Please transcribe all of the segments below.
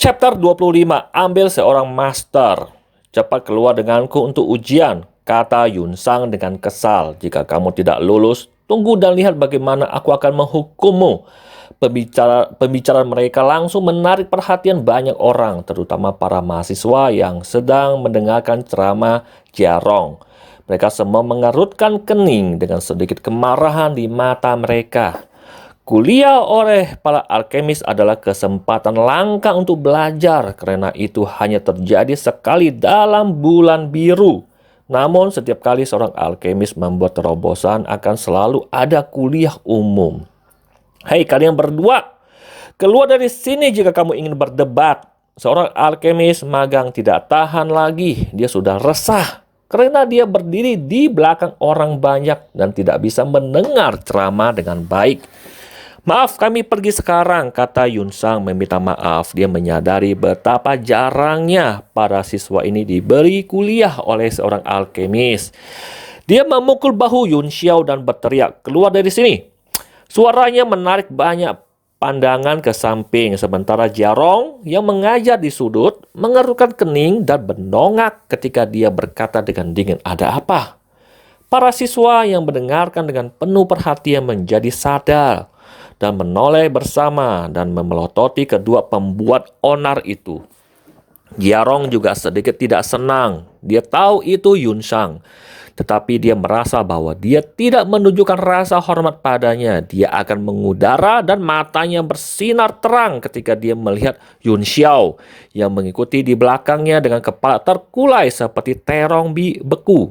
Chapter 25. Ambil seorang master. Cepat keluar denganku untuk ujian, kata Yun Sang dengan kesal. Jika kamu tidak lulus, tunggu dan lihat bagaimana aku akan menghukummu. Pembicaraan mereka langsung menarik perhatian banyak orang, terutama para mahasiswa yang sedang mendengarkan ceramah Jiarong. Mereka semua mengerutkan kening dengan sedikit kemarahan di mata mereka. Kuliah oleh para alkemis adalah kesempatan langka untuk belajar, karena itu hanya terjadi sekali dalam bulan biru. Namun setiap kali seorang alkemis membuat terobosan akan selalu ada kuliah umum. Hei kalian berdua, keluar dari sini jika kamu ingin berdebat. Seorang alkemis magang tidak tahan lagi, dia sudah resah karena dia berdiri di belakang orang banyak dan tidak bisa mendengar ceramah dengan baik. Maaf, kami pergi sekarang, kata Yun Sang meminta maaf. Dia menyadari betapa jarangnya para siswa ini diberi kuliah oleh seorang alkemis. Dia memukul bahu Yun Xiao dan berteriak, keluar dari sini. Suaranya menarik banyak pandangan ke samping, sementara Jiarong yang mengajar di sudut mengerutkan kening dan berdongak ketika dia berkata dengan dingin, ada apa? Para siswa yang mendengarkan dengan penuh perhatian menjadi sadar dan menoleh bersama dan memelototi kedua pembuat onar itu. Jiarong juga sedikit tidak senang. Dia tahu itu Yun Sang, tetapi dia merasa bahwa dia tidak menunjukkan rasa hormat padanya. Dia akan mengudara dan matanya bersinar terang ketika dia melihat Yun Xiao yang mengikuti di belakangnya dengan kepala terkulai seperti terong beku.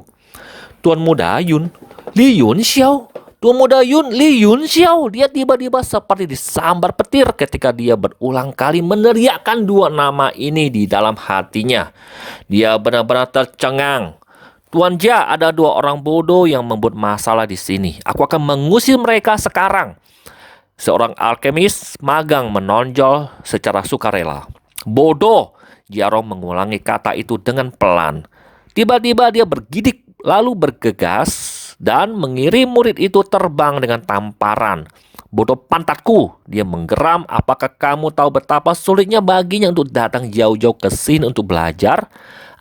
Tuan Muda Yun, Li Yun Xiao. Tuan Muda Yun, Li Yun Xiao. Dia tiba-tiba seperti disambar petir ketika dia berulang kali meneriakkan dua nama ini di dalam hatinya. Dia benar-benar tercengang. Tuan Jia, ada dua orang bodoh yang membuat masalah di sini. Aku akan mengusir mereka sekarang. Seorang alkemis magang menonjol secara sukarela. Bodoh, Jiarong mengulangi kata itu dengan pelan. Tiba-tiba dia bergidik lalu bergegas dan mengirim murid itu terbang dengan tamparan. Bodoh pantatku, dia menggeram. Apakah kamu tahu betapa sulitnya baginya untuk datang jauh-jauh ke sini untuk belajar?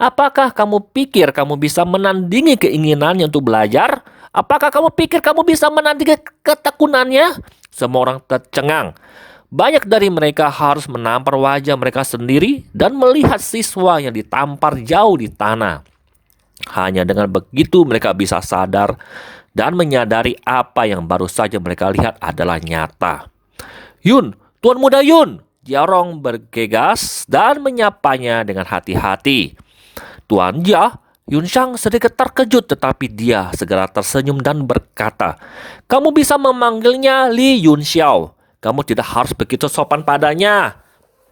Apakah kamu pikir kamu bisa menandingi keinginannya untuk belajar? Apakah kamu pikir kamu bisa menandingi ketekunannya? Semua orang tercengang. Banyak dari mereka harus menampar wajah mereka sendiri dan melihat siswa yang ditampar jauh di tanah. Hanya dengan begitu mereka bisa sadar dan menyadari apa yang baru saja mereka lihat adalah nyata. Yun, Tuan Muda Yun. Jiarong bergegas dan menyapanya dengan hati-hati. Tuan Jia, Yun Sang sedikit terkejut tetapi dia segera tersenyum dan berkata, kamu bisa memanggilnya Li Yun Xiao. Kamu tidak harus begitu sopan padanya.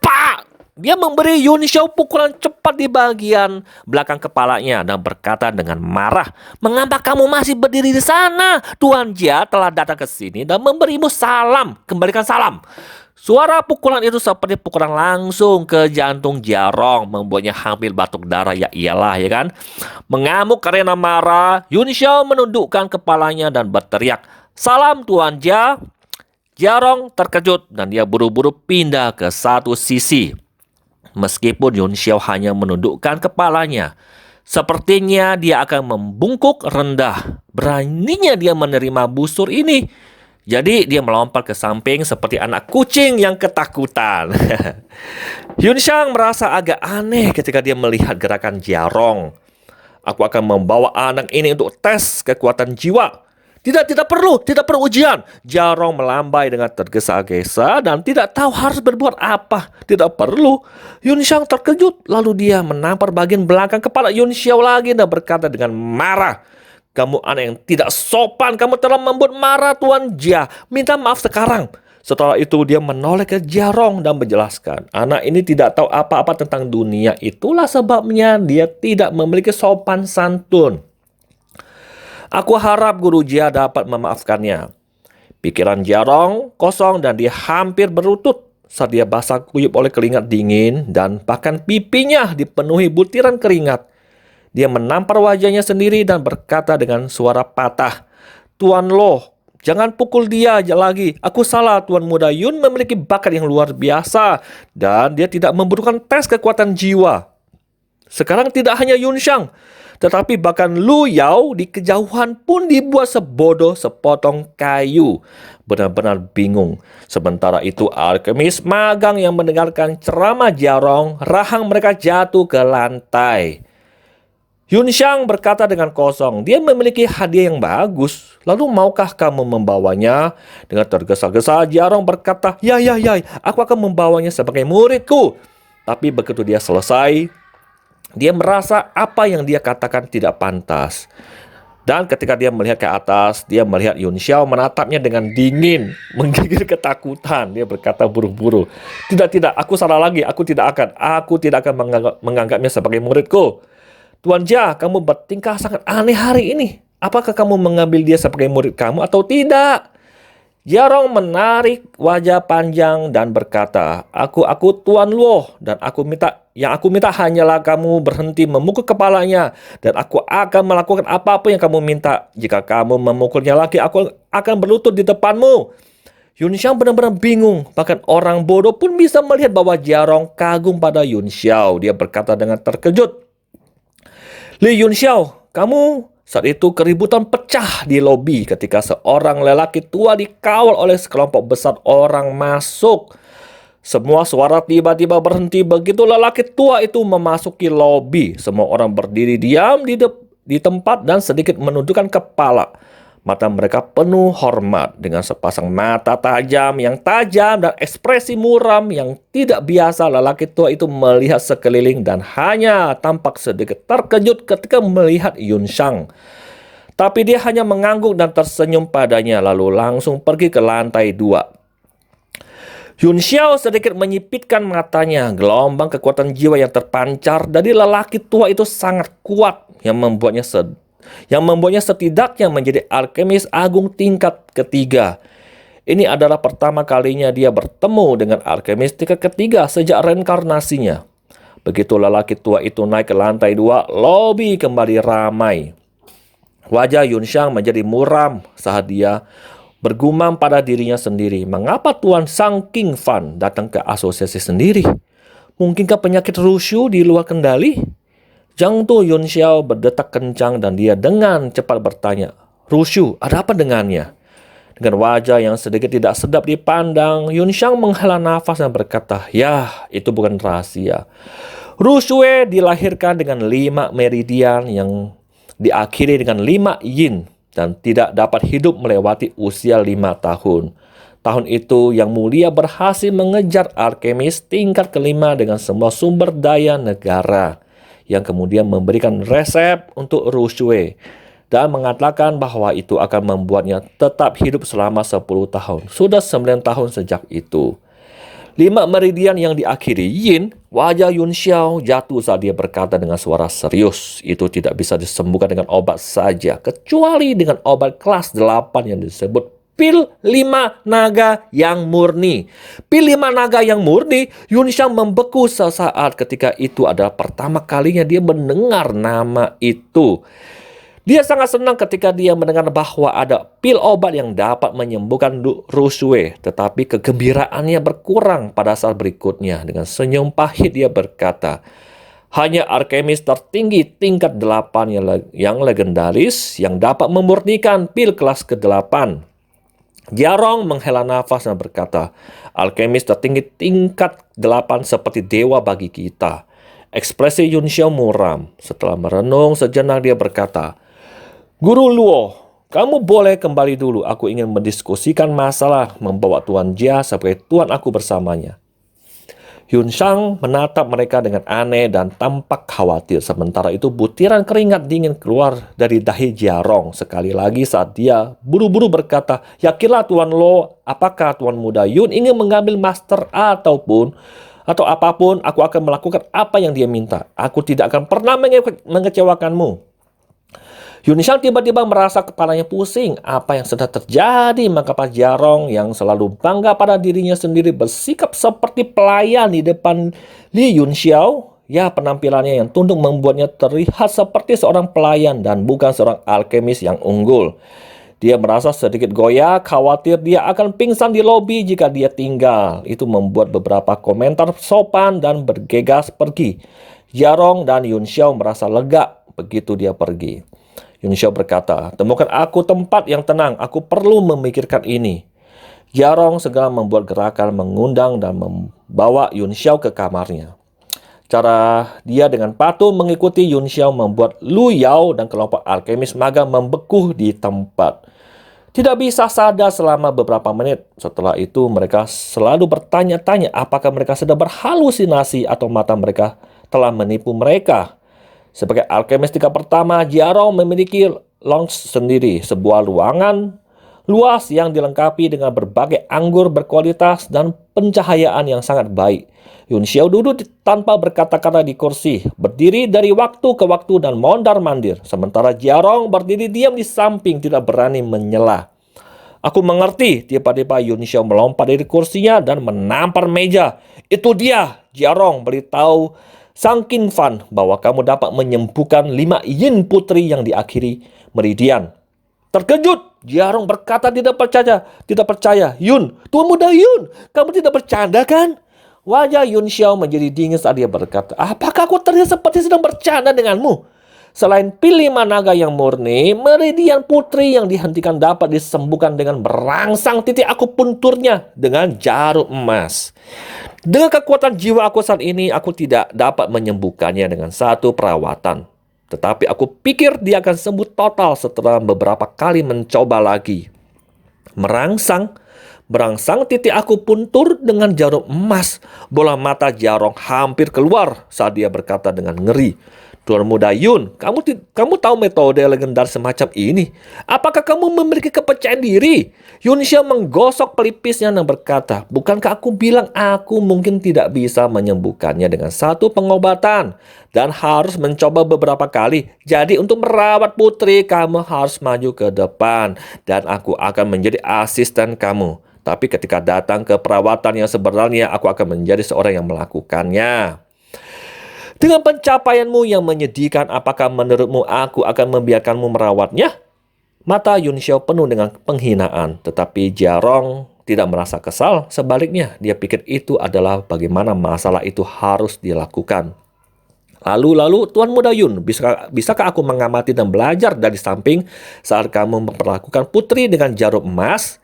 Pak! Dia memberi Yun Xiao pukulan cepat di bagian belakang kepalanya dan berkata dengan marah, mengapa kamu masih berdiri di sana? Tuan Jia telah datang ke sini dan memberimu salam. Kembalikan salam. Suara pukulan itu seperti pukulan langsung ke jantung Jiarong, membuatnya hampir batuk darah. Ya iyalah, ya kan? Mengamuk karena marah, Yun Xiao menundukkan kepalanya dan berteriak, salam Tuan Jia. Jiarong terkejut dan dia buru-buru pindah ke satu sisi. Meskipun Yun Xiao hanya menundukkan kepalanya, sepertinya dia akan membungkuk rendah. Beraninya dia menerima busur ini. Jadi dia melompat ke samping seperti anak kucing yang ketakutan. Yun Sang merasa agak aneh ketika dia melihat gerakan Jiarong. Aku akan membawa anak ini untuk tes kekuatan jiwa. Tidak perlu ujian. Jiarong melambai dengan tergesa-gesa dan tidak tahu harus berbuat apa. Tidak perlu. Yun Sang terkejut, lalu dia menampar bagian belakang kepala Yun Xiao lagi dan berkata dengan marah, kamu anak yang tidak sopan, kamu telah membuat marah Tuan Jia. Minta maaf sekarang. Setelah itu dia menoleh ke Jiarong dan menjelaskan, anak ini tidak tahu apa-apa tentang dunia. Itulah sebabnya dia tidak memiliki sopan santun. Aku harap Guru Jia dapat memaafkannya. Pikiran Jiarong kosong dan dia hampir berlutut saat dia basah kuyup oleh keringat dingin dan bahkan pipinya dipenuhi butiran keringat. Dia menampar wajahnya sendiri dan berkata dengan suara patah, Tuan Lo, Jangan pukul dia lagi. Aku salah, Tuan Muda Yun memiliki bakat yang luar biasa dan dia tidak memerlukan tes kekuatan jiwa. Sekarang tidak hanya Yun Shang, tetapi bahkan Lu Yao di kejauhan pun dibuat sebodoh sepotong kayu. Benar-benar bingung. Sementara itu alkemis magang yang mendengarkan ceramah Jiarong, rahang mereka jatuh ke lantai. Yun Shang berkata dengan kosong, dia memiliki hadiah yang bagus. Lalu maukah kamu membawanya? Dengan tergesa-gesa, Jiarong berkata, ya, aku akan membawanya sebagai muridku. Tapi begitu dia selesai, dia merasa apa yang dia katakan tidak pantas. Dan ketika dia melihat ke atas, dia melihat Yun Xiao menatapnya dengan dingin, menggigil ketakutan. Dia berkata buru-buru, tidak, aku salah lagi, aku tidak akan menganggapnya sebagai muridku. Tuan Jia, kamu bertingkah sangat aneh hari ini. Apakah kamu mengambil dia sebagai murid kamu atau tidak? Jiarong menarik wajah panjang dan berkata, Aku Tuan Luo, dan aku minta hanyalah kamu berhenti memukul kepalanya, dan aku akan melakukan apapun yang kamu minta. Jika kamu memukulnya lagi, aku akan berlutut di depanmu. Yun Xiao benar-benar bingung. Bahkan orang bodoh pun bisa melihat bahwa Jiarong kagum pada Yun Xiao. Dia berkata dengan terkejut, Li Yun Xiao, kamu... Saat itu keributan pecah di lobi ketika seorang lelaki tua dikawal oleh sekelompok besar orang masuk. Semua suara tiba-tiba berhenti begitu lelaki tua itu memasuki lobi. Semua orang berdiri diam di tempat dan sedikit menundukkan kepala. Mata mereka penuh hormat dengan sepasang mata tajam dan ekspresi muram yang tidak biasa. Lelaki tua itu melihat sekeliling dan hanya tampak sedikit terkejut ketika melihat Yun Shang. Tapi dia hanya mengangguk dan tersenyum padanya lalu langsung pergi ke lantai 2. Yun Xiao sedikit menyipitkan matanya. Gelombang kekuatan jiwa yang terpancar dari lelaki tua itu sangat kuat yang membuatnya setidaknya menjadi alkemis agung tingkat ketiga. Ini adalah pertama kalinya dia bertemu dengan alkemis tingkat ketiga sejak reinkarnasinya. Begitu lelaki tua itu naik ke lantai 2, lobi kembali ramai. Wajah Yun Shang menjadi muram saat dia bergumam pada dirinya sendiri. Mengapa Tuan Sang King Fan datang ke asosiasi sendiri? Mungkinkah penyakit Rushu di luar kendali? Jantung Yun Xiao berdetak kencang dan dia dengan cepat bertanya, Rushu, ada apa dengannya? Dengan wajah yang sedikit tidak sedap dipandang, Yun Shang menghela nafas dan berkata, ya, itu bukan rahasia. Rushue dilahirkan dengan 5 meridian yang diakhiri dengan 5 yin dan tidak dapat hidup melewati usia 5 tahun. Tahun itu Yang Mulia berhasil mengejar alkemis tingkat kelima dengan semua sumber daya negara, yang kemudian memberikan resep untuk Rushue dan mengatakan bahwa itu akan membuatnya tetap hidup selama 10 tahun. Sudah 9 tahun sejak itu. 5 meridian yang diakhiri yin, wajah Yun Xiao jatuh saat dia berkata dengan suara serius. Itu tidak bisa disembuhkan dengan obat saja, kecuali dengan obat kelas 8 yang disebut Pil 5 Naga yang Murni. Pil 5 Naga yang Murni, Yun Shang membeku sesaat. Ketika itu adalah pertama kalinya dia mendengar nama itu. Dia sangat senang ketika dia mendengar bahwa ada pil obat yang dapat menyembuhkan Rushue. Tetapi kegembiraannya berkurang pada saat berikutnya. Dengan senyum pahit dia berkata, hanya alkemis tertinggi tingkat 8 yang legendaris yang dapat memurnikan pil kelas ke-8. Jiarong menghela nafas dan berkata, alkemis tertinggi tingkat 8 seperti dewa bagi kita. Ekspresi Yun Xiao muram. Setelah merenung sejenak dia berkata, Guru Luo, kamu boleh kembali dulu. Aku ingin mendiskusikan masalah membawa Tuan Jia sebagai tuan aku bersamanya. Yun Shang menatap mereka dengan aneh dan tampak khawatir. Sementara itu butiran keringat dingin keluar dari dahi Jiarong. Sekali lagi saat dia buru-buru berkata, yakinlah Tuan Lo, apakah Tuan Muda Yun ingin mengambil master atau apapun, aku akan melakukan apa yang dia minta. Aku tidak akan pernah mengecewakanmu. Yun Shang tiba-tiba merasa kepalanya pusing. Apa yang sedang terjadi? Maka Pak Jiarong yang selalu bangga pada dirinya sendiri bersikap seperti pelayan di depan Li Yun Xiao. Ya, penampilannya yang tunduk membuatnya terlihat seperti seorang pelayan dan bukan seorang alkemis yang unggul. Dia merasa sedikit goyah, khawatir dia akan pingsan di lobi jika dia tinggal. Itu membuat beberapa komentar sopan dan bergegas pergi. Jarong dan Yun Xiao merasa lega begitu dia pergi. Yun Xiao berkata, "Temukan aku tempat yang tenang, aku perlu memikirkan ini." Jarong segera membuat gerakan mengundang dan membawa Yun Xiao ke kamarnya. Cara dia dengan patuh mengikuti Yun Xiao membuat Lu Yao dan kelompok alkemis magang membeku di tempat. Tidak bisa sadar selama beberapa menit. Setelah itu mereka selalu bertanya-tanya apakah mereka sedang berhalusinasi atau mata mereka telah menipu mereka. Sebagai alkemis tingkat pertama, Jarong memiliki lounge sendiri, sebuah ruangan luas yang dilengkapi dengan berbagai anggur berkualitas dan pencahayaan yang sangat baik. Yun Xiao duduk tanpa berkata-kata di kursi, berdiri dari waktu ke waktu dan mondar-mandir, sementara Jarong berdiri diam di samping tidak berani menyela. "Aku mengerti." Tiba-tiba Yun Xiao melompat dari kursinya dan menampar meja. "Itu dia!" Jarong beritahu Sang Qin Fan bahwa kamu dapat menyembuhkan 5 yin putri yang diakhiri meridian. Terkejut, Jarong berkata tidak percaya. "Tidak percaya, Yun, Tuan Muda Yun, kamu tidak bercanda kan?" Wajah Yun Xiao menjadi dingin saat dia berkata, "Apakah aku terlihat seperti sedang bercanda denganmu? Selain pil 5 naga yang murni, meridian putri yang dihentikan dapat disembuhkan dengan merangsang titik akupunturnya dengan jarum emas. Dengan kekuatan jiwa aku saat ini, aku tidak dapat menyembuhkannya dengan satu perawatan. Tetapi aku pikir dia akan sembuh total setelah beberapa kali mencoba lagi." Merangsang titik akupuntur dengan jarum emas. Bola mata Jarong hampir keluar saat dia berkata dengan ngeri, "Tuan Muda Yun, kamu tahu metode legendaris semacam ini? Apakah kamu memiliki kepercayaan diri?" Yun Xiao menggosok pelipisnya dan berkata, "Bukankah aku bilang aku mungkin tidak bisa menyembuhkannya dengan satu pengobatan dan harus mencoba beberapa kali? Jadi untuk merawat putri, kamu harus maju ke depan dan aku akan menjadi asisten kamu. Tapi ketika datang ke perawatan yang sebenarnya, aku akan menjadi seorang yang melakukannya. Dengan pencapaianmu yang menyedihkan, apakah menurutmu aku akan membiarkanmu merawatnya?" Mata Yun Xiao penuh dengan penghinaan, tetapi Jarong tidak merasa kesal. Sebaliknya, dia pikir itu adalah bagaimana masalah itu harus dilakukan. Lalu, Tuan Muda Yun, bisakah aku mengamati dan belajar dari samping saat kamu memperlakukan putri dengan jarum emas?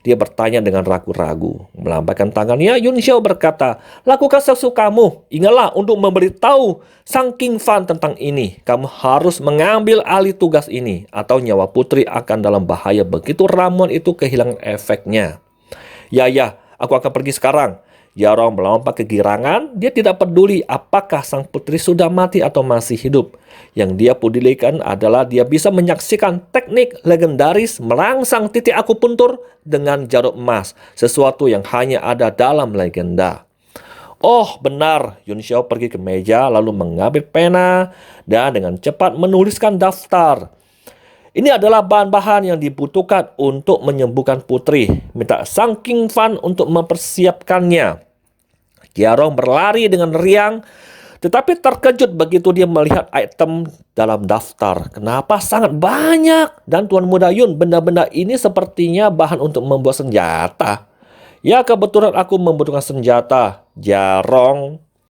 Dia bertanya dengan ragu-ragu. Melambaikan tangannya, Yun Xiao berkata, "Lakukan sesukamu. Ingatlah untuk memberitahu Sang Qin Fan tentang ini. Kamu harus mengambil alih tugas ini, atau nyawa putri akan dalam bahaya begitu ramuan itu kehilangan efeknya." Ya, aku akan pergi sekarang." Jarong melompat kegirangan. Dia tidak peduli apakah sang putri sudah mati atau masih hidup. Yang dia pedulikan adalah dia bisa menyaksikan teknik legendaris merangsang titik akupuntur dengan jarum emas, sesuatu yang hanya ada dalam legenda. "Oh, benar." Yun Xiao pergi ke meja lalu mengambil pena dan dengan cepat menuliskan daftar. "Ini adalah bahan-bahan yang dibutuhkan untuk menyembuhkan putri. Minta Sang Qin Fan untuk mempersiapkannya." Jarong berlari dengan riang, tetapi terkejut begitu dia melihat item dalam daftar. Kenapa sangat banyak? Dan Tuan Muda Yun, benda-benda ini sepertinya bahan untuk membuat senjata. "Ya, kebetulan aku membutuhkan senjata." Jarong